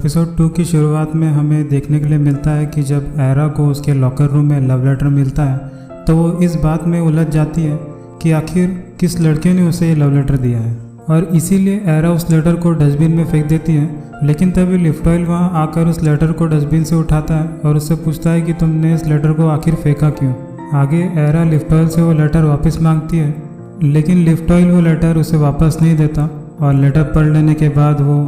Episode 2 की शुरुआत में हमें देखने के लिए मिलता है कि जब एरा को उसके लॉकर रूम में लव लेटर मिलता है तो वो इस बात में उलझ जाती है कि आखिर किस लड़के ने उसे ये लव लेटर दिया है, और इसीलिए एरा उस लेटर को डस्टबिन में फेंक देती है। लेकिन तभी लिफ्टॉयल वहाँ आकर उस लेटर को डस्टबिन से उठाता है और उससे पूछता है कि तुमने इस लेटर को आखिर फेंका क्यों। आगे एरा लिफ्टॉयल से वो लेटर वापस मांगती है, लेकिन लिफ्टॉयल वो लेटर उसे वापस नहीं देता और लेटर पढ़ लेने के बाद वो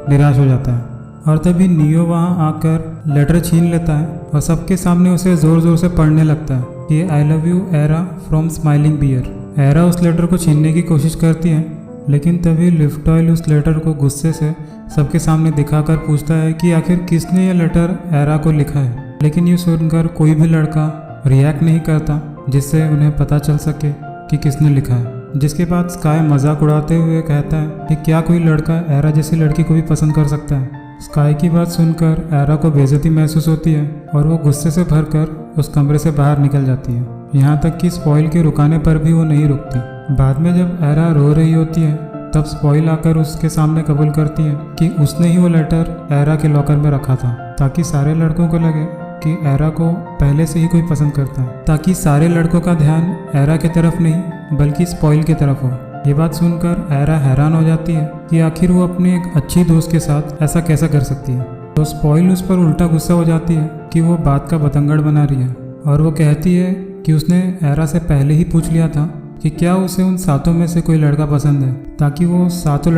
निराश हो जाता है। और तभी नियो वहाँ आकर लेटर छीन लेता है और सबके सामने उसे ज़ोर ज़ोर से पढ़ने लगता है कि I love you Era from smiling bear. Era उस लेटर को छीनने की कोशिश करती है, लेकिन तभी लिफ्टॉयल उस लेटर को गुस्से से सबके सामने दिखाकर पूछता है कि आखिर किसने ये लेटर एरा को लिखा है। लेकिन ये सुनकर कोई भी लड़का रिएक्ट नहीं करता जिससे उन्हें पता चल सके कि किसने लिखा है। जिसके बाद स्काई मजाक उड़ाते हुए कहता है कि क्या कोई लड़का एरा जैसी लड़की को भी पसंद कर सकता है। स्काई की बात सुनकर एरा को बेइज्जती महसूस होती है और वो गुस्से से भरकर उस कमरे से बाहर निकल जाती है। यहाँ तक कि स्पॉइल के रुकाने पर भी वो नहीं रुकती। बाद में जब एरा रो रही होती है तब स्पॉइल आकर उसके सामने कबूल करती है कि उसने ही वो लेटर एरा के लॉकर में रखा था, ताकि सारे लड़कों को लगे कि एरा को पहले से ही कोई पसंद करता है, ताकि सारे लड़कों का ध्यान एरा की तरफ नहीं बल्कि स्पॉइल की तरफ हो। ये बात सुनकर एरा हैरान हो जाती है कि आखिर वो अपनी एक अच्छी दोस्त के साथ ऐसा कैसा कर सकती है। तो स्पॉइल उस पर उल्टा गुस्सा हो जाती है कि वो बात का बतंगड़ बना रही है, और वो कहती है कि उसने एरा से पहले ही पूछ लिया था कि क्या उसे उन सातों में से कोई लड़का पसंद है, ताकि वो सातों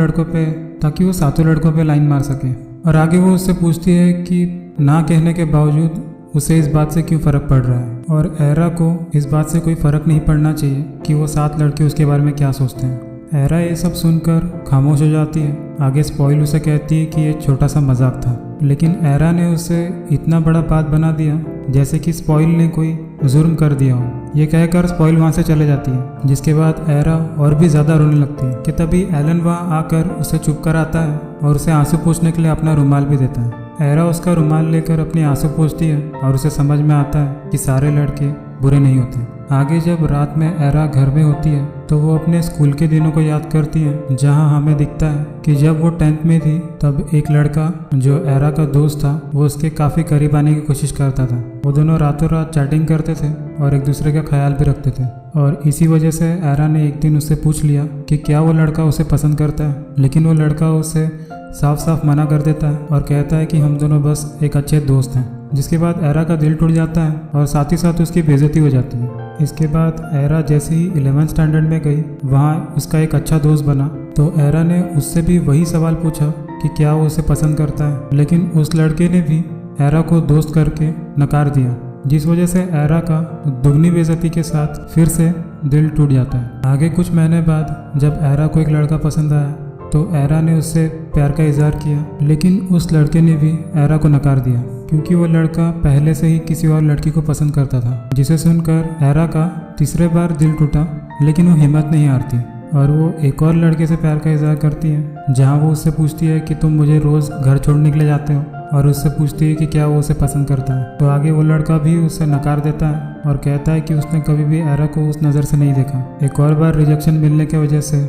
लड़कों पे लाइन मार सके। और आगे वो उससे पूछती है कि ना कहने के बावजूद उसे इस बात से क्यों फ़र्क पड़ रहा है, और एरा को इस बात से कोई फ़र्क नहीं पड़ना चाहिए कि वो 7 लड़के उसके बारे में क्या सोचते हैं। एरा ये सब सुनकर खामोश हो जाती है। आगे स्पॉइल उसे कहती है कि ये छोटा सा मजाक था, लेकिन एरा ने उसे इतना बड़ा बात बना दिया जैसे कि स्पॉइल ने कोई जुर्म कर दिया हो। ये कहकर स्पॉइल वहाँ से चले जाती है, जिसके बाद एरा और भी ज़्यादा रोने लगती है कि तभी एलन वहाँ आकर उसे चुप कराता है और उसे आंसू पोंछने के लिए अपना रुमाल भी देता है। एरा उसका रुमाल लेकर अपने आंसू पोंछती है और उसे समझ में आता है कि सारे लड़के बुरे नहीं होते। आगे जब रात में एरा घर में होती है तो वो अपने स्कूल के दिनों को याद करती है, जहां हमें दिखता है कि जब वो 10th में थी तब एक लड़का जो एरा का दोस्त था वो उसके काफ़ी करीब आने की कोशिश करता था। वो दोनों रातों रात चैटिंग करते थे और एक दूसरे का ख्याल भी रखते थे, और इसी वजह से एरा ने एक दिन उससे पूछ लिया कि क्या वो लड़का उसे पसंद करता है। लेकिन वो लड़का उसे साफ साफ मना कर देता है और कहता है कि हम दोनों बस एक अच्छे दोस्त हैं। जिसके बाद एरा का दिल टूट जाता है और साथ ही साथ उसकी बेइज्जती हो जाती है। इसके बाद एरा जैसे ही 11th स्टैंडर्ड में गई वहाँ उसका एक अच्छा दोस्त बना, तो एरा ने उससे भी वही सवाल पूछा कि क्या वो उसे पसंद करता है। लेकिन उस लड़के ने भी एरा को दोस्त करके नकार दिया, जिस वजह से एरा का दुगनी बेइज्जती के साथ फिर से दिल टूट जाता है। आगे कुछ महीने बाद जब एरा को एक लड़का पसंद आया तो एरा ने उससे प्यार का इजहार किया, लेकिन उस लड़के ने भी एरा को नकार दिया क्योंकि वो लड़का पहले से ही किसी और लड़की को पसंद करता था। जिसे सुनकर एरा का तीसरे बार दिल टूटा, लेकिन वो हिम्मत नहीं हारती और वो एक और लड़के से प्यार का इजहार करती है, जहाँ वो उससे पूछती है कि तुम मुझे रोज़ घर छोड़ने के लिए जाते हो, और उससे पूछती है कि क्या वो उसे पसंद करता है। तो आगे वो लड़का भी उसे नकार देता है और कहता है कि उसने कभी भी एरा को उस नज़र से नहीं देखा। एक और बार रिजेक्शन मिलने की वजह से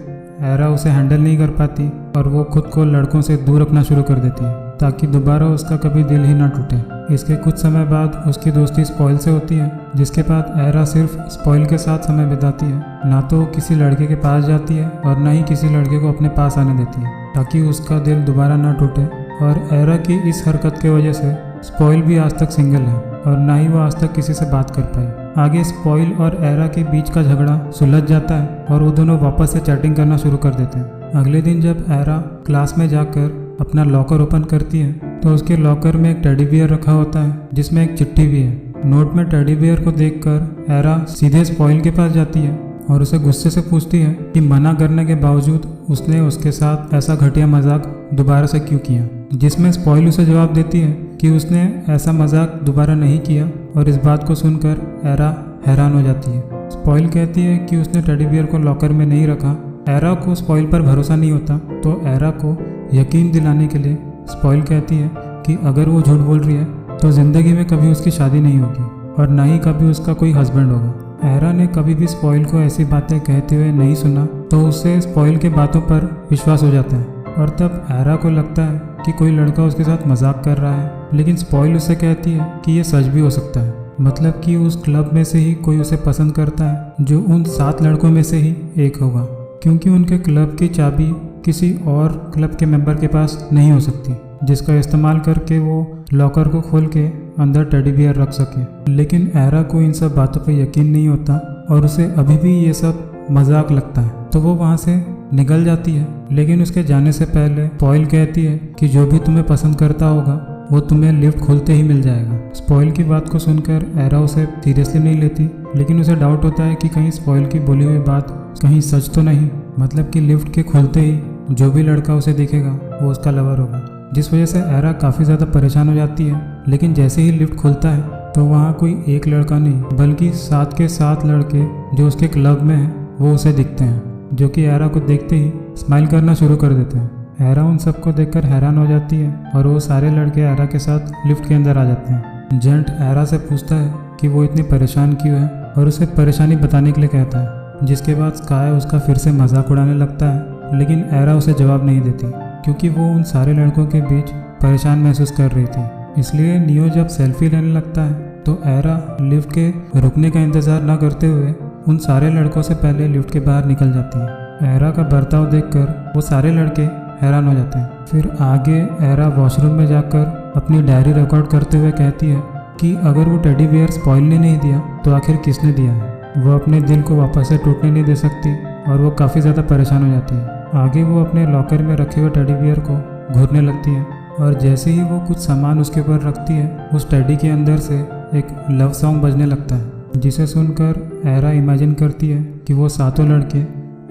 एरा उसे हैंडल नहीं कर पाती और वो खुद को लड़कों से दूर रखना शुरू कर देती है ताकि दोबारा उसका कभी दिल ही ना टूटे। इसके कुछ समय बाद उसकी दोस्ती स्पॉइल से होती है, जिसके बाद एरा सिर्फ स्पॉइल के साथ समय बिताती है। ना तो वो किसी लड़के के पास जाती है और ना ही किसी लड़के को अपने पास आने देती है ताकि उसका दिल दोबारा ना टूटे। और एरा की इस हरकत की वजह से स्पॉइल भी आज तक सिंगल है और ना ही वो आज तक किसी से बात कर पाई। आगे स्पॉइल और एरा के बीच का झगड़ा सुलझ जाता है और वो दोनों वापस से चैटिंग करना शुरू कर देते हैं। अगले दिन जब एरा क्लास में जाकर अपना लॉकर ओपन करती है तो उसके लॉकर में एक टेडी बियर रखा होता है जिसमें एक चिट्ठी भी है। नोट में टेडी बियर को देखकर एरा सीधे स्पॉइल के पास जाती है और उसे गुस्से से पूछती है कि मना करने के बावजूद उसने उसके साथ ऐसा घटिया मजाक दोबारा से क्यों किया, जिसमें स्पॉइल उसे जवाब देती है कि उसने ऐसा मजाक दोबारा नहीं किया, और इस बात को सुनकर एरा हैरान हो जाती है। स्पॉइल कहती है कि उसने टेडी बियर को लॉकर में नहीं रखा। एरा को स्पॉइल पर भरोसा नहीं होता, तो एरा को यकीन दिलाने के लिए स्पॉइल कहती है कि अगर वो झूठ बोल रही है तो ज़िंदगी में कभी उसकी शादी नहीं होगी और ना ही कभी उसका कोई हस्बैंड होगा। एरा ने कभी भी स्पॉइल को ऐसी बातें कहते हुए नहीं सुना, तो उसे स्पॉइल के बातों पर विश्वास हो जाता है। और तब एरा को लगता है कि कोई लड़का उसके साथ मजाक कर रहा है, लेकिन स्पॉइल उसे कहती है कि ये सच भी हो सकता है, मतलब कि उस क्लब में से ही कोई उसे पसंद करता है जो उन 7 लड़कों में से ही एक होगा, क्योंकि उनके क्लब की चाबी किसी और क्लब के मेंबर के पास नहीं हो सकती जिसका इस्तेमाल करके वो लॉकर को खोल के अंदर टेडी बियर रख सके। लेकिन एरा को इन सब बातों पर यकीन नहीं होता और उसे अभी भी ये सब मजाक लगता है, तो वो वहाँ से निकल जाती है। लेकिन उसके जाने से पहले स्पॉइल कहती है कि जो भी तुम्हें पसंद करता होगा वो तुम्हें लिफ्ट खोलते ही मिल जाएगा। स्पॉइल की बात को सुनकर एरा उसे सीरियसली नहीं लेती, लेकिन उसे डाउट होता है कि कहीं स्पॉइल की बोली हुई बात कहीं सच तो नहीं, मतलब कि लिफ्ट के खुलते ही जो भी लड़का उसे दिखेगा वो उसका लवर होगा, जिस वजह से एरा काफ़ी ज़्यादा परेशान हो जाती है। लेकिन जैसे ही लिफ्ट खुलता है तो वहाँ कोई एक लड़का नहीं बल्कि 7 के 7 लड़के जो उसके क्लब में हैं वो उसे दिखते हैं, जो कि एरा को देखते ही स्माइल करना शुरू कर देते हैं। एरा उन सबको देखकर हैरान हो जाती है और वो सारे लड़के एरा के साथ लिफ्ट के अंदर आ जाते हैं। जेंट एरा से पूछता है कि वो इतनी परेशान क्यों है और उसे परेशानी बताने के लिए कहता है, जिसके बाद स्काई उसका फिर से मजाक उड़ाने लगता है, लेकिन एरा उसे जवाब नहीं देती क्योंकि वो उन सारे लड़कों के बीच परेशान महसूस कर रही थी। इसलिए नियो जब सेल्फी लेने लगता है तो एरा लिफ्ट के रुकने का इंतज़ार न करते हुए उन सारे लड़कों से पहले लिफ्ट के बाहर निकल जाती है। एरा का बर्ताव देखकर वो सारे लड़के हैरान हो जाते हैं। फिर आगे एरा वॉशरूम में जाकर अपनी डायरी रिकॉर्ड करते हुए कहती है कि अगर वो टेडी बियर स्पॉइल ने नहीं दिया तो आखिर किसने दिया है। वो अपने दिल को वापस से टूटने नहीं दे सकती और वो काफ़ी ज़्यादा परेशान हो जाती है। आगे वो अपने लॉकर में रखे हुए टेडी बियर को घूरने लगती है और जैसे ही वो कुछ सामान उसके ऊपर रखती है उस टेडी के अंदर से एक लव सॉन्ग बजने लगता है, जिसे सुनकर एरा इमेजिन करती है कि वो 7 लड़के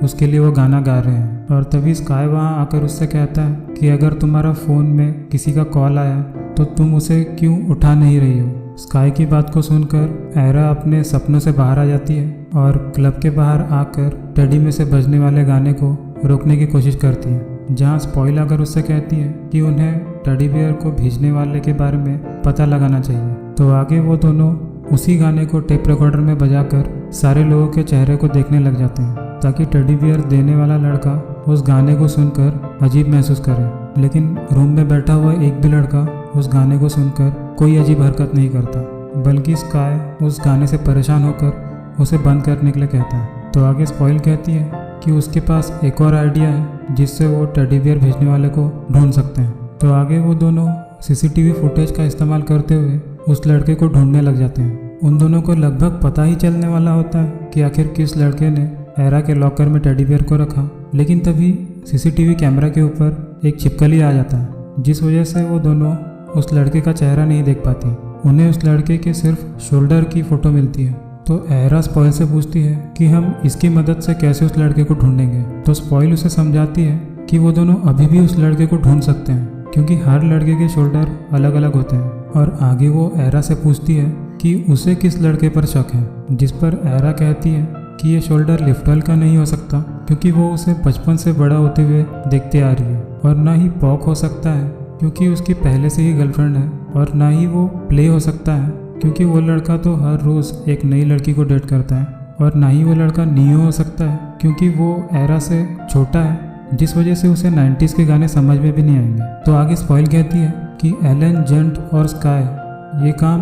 उसके लिए वो गाना गा रहे हैं। और तभी स्काई वहाँ आकर उससे कहता है कि अगर तुम्हारा फ़ोन में किसी का कॉल आया तो तुम उसे क्यों उठा नहीं रही हो। स्काई की बात को सुनकर एरा अपने सपनों से बाहर आ जाती है और क्लब के बाहर आकर टेडी में से बजने वाले गाने को रोकने की कोशिश करती है, जहाँ स्पॉइल आकर उससे कहती है कि उन्हें टेडी बियर को भेजने वाले के बारे में पता लगाना चाहिए। तो आगे वो दोनों उसी गाने को टेप रिकॉर्डर में बजाकर सारे लोगों के चेहरे को देखने लग जाते हैं ताकि टेडी बियर देने वाला लड़का उस गाने को सुनकर अजीब महसूस करे। लेकिन रूम में बैठा हुआ एक भी लड़का उस गाने को सुनकर कोई अजीब हरकत नहीं करता, बल्कि स्काई उस गाने से परेशान होकर उसे बंद करने के लिए कहता है। तो आगे स्पॉइल कहती है कि उसके पास एक और आइडिया है जिससे वो टेडी बियर भेजने वाले को ढूंढ सकते हैं। तो आगे वो दोनों सीसीटीवी फुटेज का इस्तेमाल करते हुए उस लड़के को ढूंढने लग जाते हैं। उन दोनों को लगभग पता ही चलने वाला होता है कि आखिर किस लड़के ने एरा के लॉकर में टेडी बियर को रखा, लेकिन तभी सीसीटीवी कैमरा के ऊपर एक छिपकली आ जाता है, जिस वजह से वो दोनों उस लड़के का चेहरा नहीं देख पाती। उन्हें उस लड़के के सिर्फ शोल्डर की फ़ोटो मिलती है। तो एरा स्पॉइल से पूछती है कि हम इसकी मदद से कैसे उस लड़के को ढूंढेंगे। तो स्पॉइल उसे समझाती है कि वो दोनों अभी भी उस लड़के को ढूंढ सकते हैं क्योंकि हर लड़के के शोल्डर अलग अलग होते हैं। और आगे वो एरा से पूछती है कि उसे किस लड़के पर शक है, जिस पर एरा कहती है कि ये शोल्डर लिफ्टल का नहीं हो सकता क्योंकि वो उसे बचपन से बड़ा होते हुए देखते आ रही है, और ना ही पॉक हो सकता है क्योंकि उसकी पहले से ही गर्लफ्रेंड है, और ना ही वो प्ले हो सकता है क्योंकि वो लड़का तो हर रोज़ एक नई लड़की को डेट करता है, और ना ही वो लड़का नियो हो सकता है क्योंकि वो एरा से छोटा है, जिस वजह से उसे 90s के गाने समझ में भी नहीं आएंगे। तो आगे स्पॉइल कहती है कि एलन, जेंट और स्काई ये काम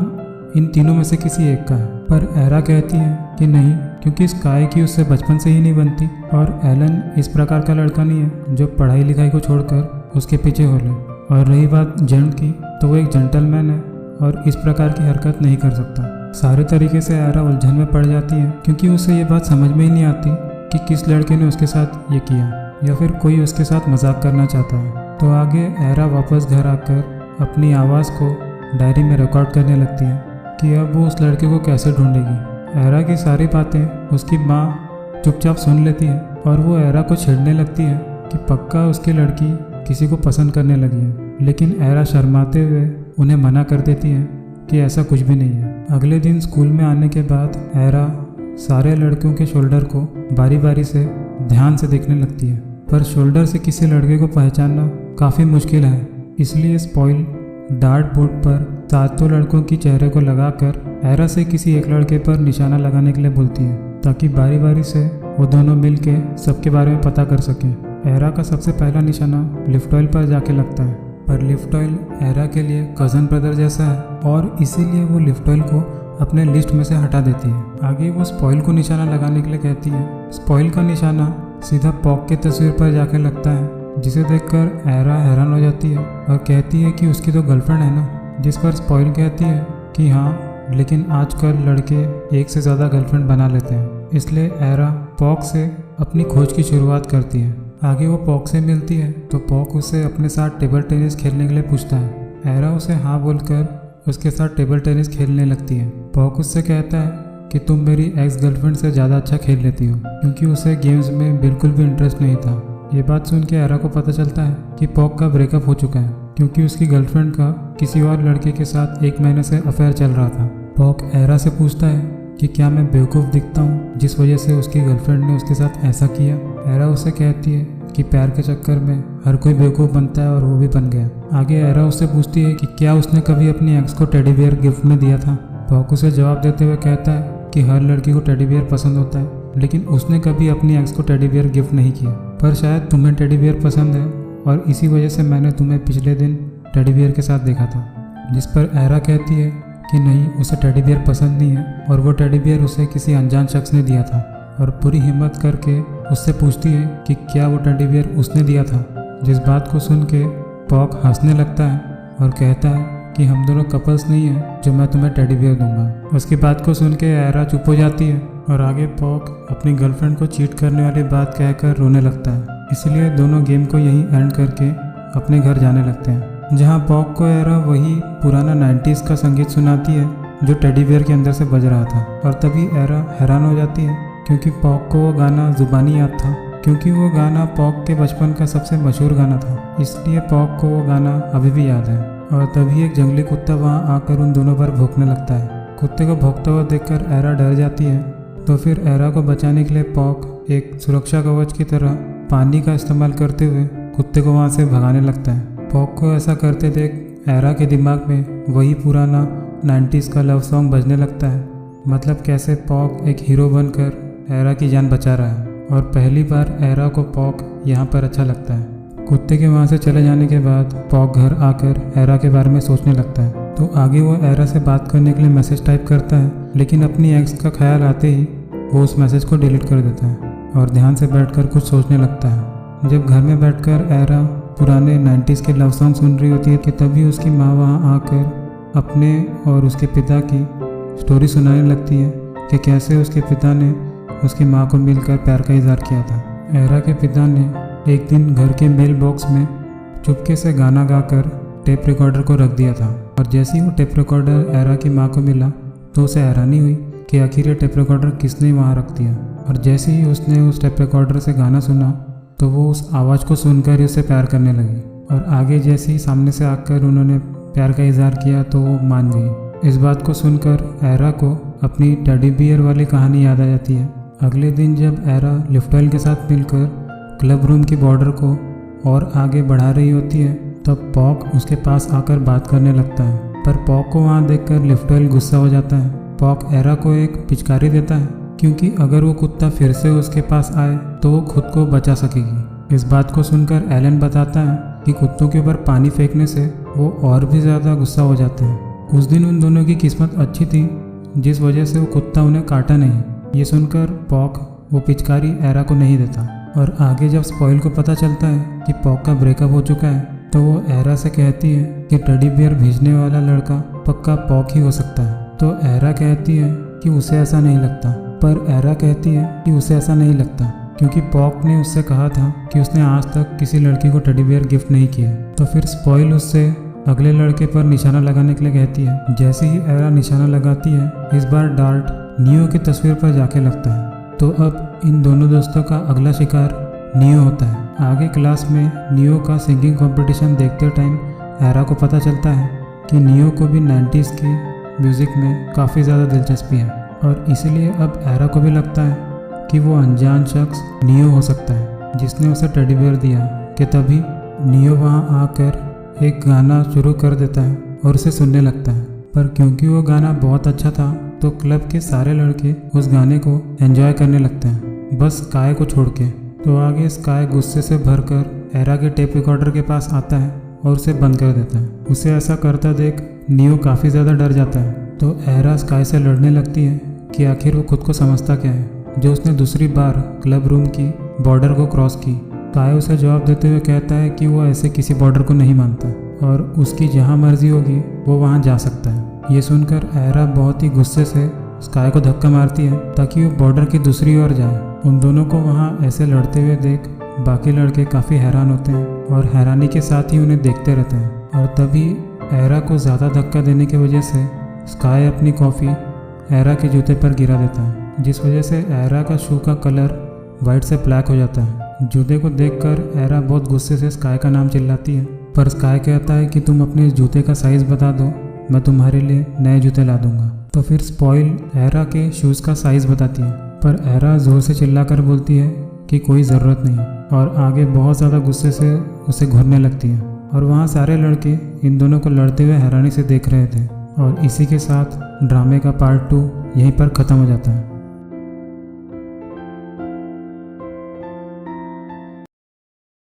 इन तीनों में से किसी एक का है, पर एरा कहती है कि नहीं, क्योंकि स्काई की उससे बचपन से ही नहीं बनती और एलन इस प्रकार का लड़का नहीं है जो पढ़ाई लिखाई को छोड़कर उसके पीछे हो ले। और रही बात जेंट की, तो वो एक जेंटलमैन है और इस प्रकार की हरकत नहीं कर सकता। सारे तरीके से एरा उलझन में पड़ जाती है क्योंकि उसे ये बात समझ में ही नहीं आती कि किस लड़के ने उसके साथ ये किया या फिर कोई उसके साथ मजाक करना चाहता है। तो आगे एरा वापस घर आकर अपनी आवाज़ को डायरी में रिकॉर्ड करने लगती है कि अब वो उस लड़के को कैसे ढूंढेगी। एरा की सारी बातें उसकी माँ चुपचाप सुन लेती है और वो एरा को छेड़ने लगती है कि पक्का उसकी लड़की किसी को पसंद करने लगी है, लेकिन एरा शर्माते हुए उन्हें मना कर देती है कि ऐसा कुछ भी नहीं है। अगले दिन स्कूल में आने के बाद एरा सारे लड़कियों के शोल्डर को बारी बारी से ध्यान से देखने लगती है, पर शोल्डर से किसी लड़के को पहचानना काफ़ी मुश्किल है। इसलिए स्पॉइल डार्ट बोर्ड पर 7 लड़कों की चेहरे को लगाकर एरा से किसी एक लड़के पर निशाना लगाने के लिए बोलती है ताकि बारी बारी से वो दोनों मिलके सबके बारे में पता कर सकें। एरा का सबसे पहला निशाना लिफ्ट ऑयल पर जाके लगता है, पर लिफ्ट ऑयल एरा के लिए कज़न ब्रदर जैसा है और इसीलिए वो लिफ्ट ऑयल को अपने लिस्ट में से हटा देती है। आगे वो स्पॉइल को निशाना लगाने के लिए कहती है। स्पॉइल का निशाना सीधा पॉक की तस्वीर पर जाके लगता है, जिसे देखकर एरा हैरान हो जाती है और कहती है कि उसकी तो गर्लफ्रेंड है ना, जिस पर स्पॉइल कहती है कि हाँ, लेकिन आजकल लड़के एक से ज़्यादा गर्लफ्रेंड बना लेते हैं। इसलिए एरा पॉक से अपनी खोज की शुरुआत करती है। आगे वो पॉक से मिलती है तो पॉक उसे अपने साथ टेबल टेनिस खेलने के लिए पूछता है। एरा उसे हाँ बोलकर उसके साथ टेबल टेनिस खेलने लगती है। पॉक उससे कहता है कि तुम मेरी एक्स गर्लफ्रेंड से ज़्यादा अच्छा खेल लेती हो, क्योंकि उसे गेम्स में बिल्कुल भी इंटरेस्ट नहीं था। ये बात सुन के एरा को पता चलता है कि पॉक का ब्रेकअप हो चुका है, क्योंकि उसकी गर्लफ्रेंड का किसी और लड़के के साथ 1 महीने से अफेयर चल रहा था। पॉक एरा से पूछता है कि क्या मैं बेवकूफ़ दिखता हूँ जिस वजह से उसकी गर्लफ्रेंड ने उसके साथ ऐसा किया। एरा उसे कहती है कि प्यार के चक्कर में हर कोई बेवकूफ़ बनता है और वो भी बन गया। आगे एरा उससे पूछती है कि क्या उसने कभी अपनी एक्स को टेडी बियर गिफ्ट में दिया था। पॉक उसे जवाब देते हुए कहता है कि हर लड़की को टेडी बियर पसंद होता है, लेकिन उसने कभी अपनी एक्स को टेडी बियर गिफ्ट नहीं किया। पर शायद तुम्हें टेडी बियर पसंद है और इसी वजह से मैंने तुम्हें पिछले दिन टेडी बियर के साथ देखा था। जिस पर एरा कहती है कि नहीं, उसे टेडी बियर पसंद नहीं है और वो टेडी बियर उसे किसी अनजान शख्स ने दिया था। और पूरी हिम्मत करके उससे पूछती है कि क्या वो टेडी बियर उसने दिया था। जिस बात को सुन के पॉक हंसने लगता है और कहता है कि हम दोनों कपल्स नहीं हैं जो मैं तुम्हें टेडी बियर दूंगा। उसकी बात को सुन के एरा चुप हो जाती है और आगे पॉक अपनी गर्लफ्रेंड को चीट करने वाली बात कहकर रोने लगता है। इसलिए दोनों गेम को यहीं एंड करके अपने घर जाने लगते हैं, जहाँ पॉक को एरा वही पुराना 90s का संगीत सुनाती है जो टेडी बियर के अंदर से बज रहा था। और तभी एरा हैरान हो जाती है क्योंकि पॉक को वो गाना जुबानी याद था, क्योंकि वो गाना पॉक के बचपन का सबसे मशहूर गाना था। इसलिए पॉक को वो गाना अभी भी याद है। और तभी एक जंगली कुत्ता वहाँ आकर उन दोनों पर भौंकने लगता है। कुत्ते को भौंकता हुआ देखकर एरा डर जाती है, तो फिर एरा को बचाने के लिए पॉक एक सुरक्षा कवच की तरह पानी का इस्तेमाल करते हुए कुत्ते को वहाँ से भगाने लगता है। पॉक को ऐसा करते देख एरा के दिमाग में वही पुराना 90s का लव सॉन्ग बजने लगता है, मतलब कैसे पॉक एक हीरो बनकर एरा की जान बचा रहा है। और पहली बार एरा को पॉक यहाँ पर अच्छा लगता है। कुत्ते के वहाँ से चले जाने के बाद पॉक घर आकर एरा के बारे में सोचने लगता है। तो आगे वो एरा से बात करने के लिए मैसेज टाइप करता है, लेकिन अपनी एक्स का ख्याल आते ही वो उस मैसेज को डिलीट कर देता है और ध्यान से बैठकर कुछ सोचने लगता है। जब घर में बैठकर एरा पुराने 90s के लव सॉन्ग सुन रही होती है कि तभी उसकी माँ वहाँ आकर अपने और उसके पिता की स्टोरी सुनाने लगती है कि कैसे उसके पिता ने उसकी माँ को मिलकर प्यार का इजहार किया था। एरा के पिता ने एक दिन घर के मेल बॉक्स में चुपके से गाना गाकर टेप रिकॉर्डर को रख दिया था। और जैसे ही वो टेप रिकॉर्डर एरा की माँ को मिला तो उसे हैरानी हुई कि आखिर ये टेप रिकॉर्डर किसने वहाँ रख दिया। और जैसे ही उसने उस टेप रिकॉर्डर से गाना सुना तो वो उस आवाज़ को सुनकर ही उससे प्यार करने लगी। और आगे जैसे ही सामने से आकर उन्होंने प्यार का इजहार किया तो वो मान गई। इस बात को सुनकर एरा को अपनी टेडी बियर वाली कहानी याद आ जाती है। अगले दिन जब एरा लिफ्ट ऑयल के साथ मिलकर क्लब रूम की बॉर्डर को और आगे बढ़ा रही होती है तब पॉक उसके पास आकर बात करने लगता है। पर पॉक को वहाँ देखकर लिफ्ट ऑयल गुस्सा हो जाता है। पॉक एरा को एक पिचकारी देता है, क्योंकि अगर वो कुत्ता फिर से उसके पास आए तो वो खुद को बचा सकेगी। इस बात को सुनकर एलन बताता है कि कुत्तों के ऊपर पानी फेंकने से वो और भी ज़्यादा गुस्सा हो जाते हैं। उस दिन उन दोनों की किस्मत अच्छी थी, जिस वजह से वो कुत्ता उन्हें काटा नहीं। ये सुनकर पॉक वो पिचकारी एरा को नहीं देता। और आगे जब स्पॉइल को पता चलता है कि पॉक का ब्रेकअप हो चुका है तो वो एरा से कहती है कि टेडी बियर भेजने वाला लड़का पक्का पॉक ही हो सकता है। तो एरा कहती है कि उसे ऐसा नहीं लगता, पर एरा कहती है कि उसे ऐसा नहीं लगता क्योंकि पॉक ने उससे कहा था कि उसने आज तक किसी लड़की को टेडी बियर गिफ्ट नहीं किया। तो फिर स्पॉइल उससे अगले लड़के पर निशाना लगाने के लिए कहती है। जैसे ही एरा निशाना लगाती है, इस बार डार्ट नियो की तस्वीर पर जाके लगता है। तो अब इन दोनों दोस्तों का अगला शिकार नियो होता है। आगे क्लास में नियो का सिंगिंग कंपटीशन देखते टाइम एरा को पता चलता है कि नियो को भी 90s की म्यूज़िक में काफ़ी ज़्यादा दिलचस्पी है और इसीलिए अब एरा को भी लगता है कि वो अनजान शख्स नियो हो सकता है जिसने उसे टेडी बियर दिया। कि तभी नियो वहाँ आकर एक गाना शुरू कर देता है और उसे सुनने लगता है। पर क्योंकि वो गाना बहुत अच्छा था तो क्लब के सारे लड़के उस गाने को एंजॉय करने लगते हैं, बस काय को छोड़ के। तो आगे स्काई गुस्से से भरकर एरा के टेप रिकॉर्डर के पास आता है और उसे बंद कर देता है। उसे ऐसा करता देख नियो काफ़ी ज़्यादा डर जाता है। तो एरा स्काई से लड़ने लगती है कि आखिर वो खुद को समझता क्या है जो उसने दूसरी बार क्लब रूम की बॉर्डर को क्रॉस की। स्काई उसे जवाब देते हुए कहता है कि वो ऐसे किसी बॉर्डर को नहीं मानता और उसकी जहाँ मर्जी होगी वो वहाँ जा सकता है। ये सुनकर एरा बहुत ही गुस्से से स्काई को धक्का मारती है ताकि वो बॉर्डर की दूसरी ओर जाए। उन दोनों को वहाँ ऐसे लड़ते हुए देख बाकी लड़के काफ़ी हैरान होते हैं और हैरानी के साथ ही उन्हें देखते रहते हैं। और तभी एरा को ज़्यादा धक्का देने की वजह से स्काई अपनी कॉफ़ी एरा के जूते पर गिरा देता है, जिस वजह से एरा का शू का कलर वाइट से ब्लैक हो जाता है। जूते को देखकर एरा बहुत गुस्से से स्काई का नाम चिल्लाती है, पर स्काई कहता है कि तुम अपने जूते का साइज़ बता दो, मैं तुम्हारे लिए नए जूते ला दूंगा। तो फिर स्पॉइल एरा के शूज़ का साइज़ बताती है, पर एरा ज़ोर से चिल्लाकर बोलती है कि कोई ज़रूरत नहीं, और आगे बहुत ज़्यादा गुस्से से उसे घूरने लगती है। और वहाँ सारे लड़के इन दोनों को लड़ते हुए हैरानी से देख रहे थे। और इसी के साथ ड्रामे का पार्ट 2 यहीं पर ख़त्म हो जाता है।